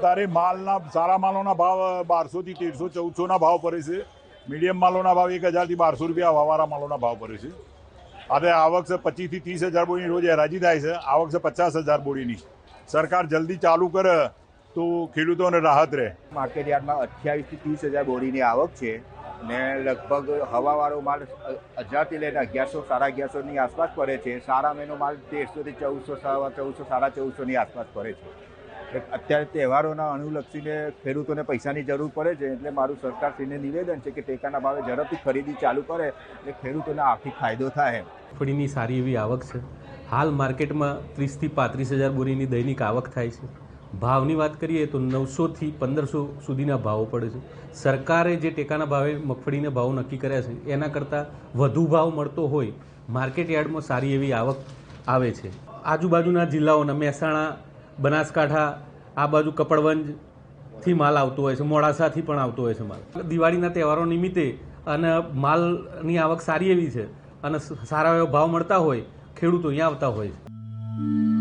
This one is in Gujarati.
અત્યારે માલના સારા માલોના ભાવ 1200 થી 1300 1400 ભાવ પડે છે. મીડિયમ માલોના ભાવ 1000 થી 1200 રૂપિયા, હવાવાળા માલોના ભાવ પડે છે. આજે આવક છે 25 થી 30 હજાર બોરીની રોજ હરાજી થાય છે. આવક છે 50 હજાર બોરીની. સરકાર જલ્દી ચાલુ કરે તો ખેડૂતોને રાહત રહે. માર્કેટ યાર્ડમાં 28 થી 30 હજાર બોરીની આવક છે ને લગભગ હવાવાળો માલ 1000 થી લઈને 1100 1150 ની આસપાસ પડે છે. સારા મહિનો માલ 1300 થી 1400 1400 ની આસપાસ પડે છે. અત્યારે તહેવારોના અનુલક્ષીને ખેડૂતોને પૈસાની જરૂર પડે છે, એટલે મારું સરકારશ્રીને નિવેદન છે કે ટેકાના ભાવે ઝડપથી ખરીદી ચાલુ કરે એટલે ખેડૂતોને આર્થિક ફાયદો થાય. મગફળીની સારી એવી આવક છે. હાલ માર્કેટમાં 30 થી 35 હજાર બોરીની દૈનિક આવક થાય છે. ભાવની વાત કરીએ તો 900 થી 1500 સુધીના ભાવો પડે છે. સરકારે જે ટેકાના ભાવે મગફળીના ભાવ નક્કી કર્યા છે એના કરતાં વધુ ભાવ મળતો હોય માર્કેટ યાર્ડમાં સારી એવી આવક આવે છે. આજુબાજુના જિલ્લાઓના મહેસાણા, બનાસકાંઠા, આ બાજુ કપડવંજથી માલ આવતો હોય છે, મોડાસાથી પણ આવતો હોય છે માલ. દિવાળીના તહેવારો નિમિત્તે અને માલની આવક સારી એવી છે અને સારા એવા ભાવ મળતા હોય ખેડૂતો અહીંયા આવતા હોય છે.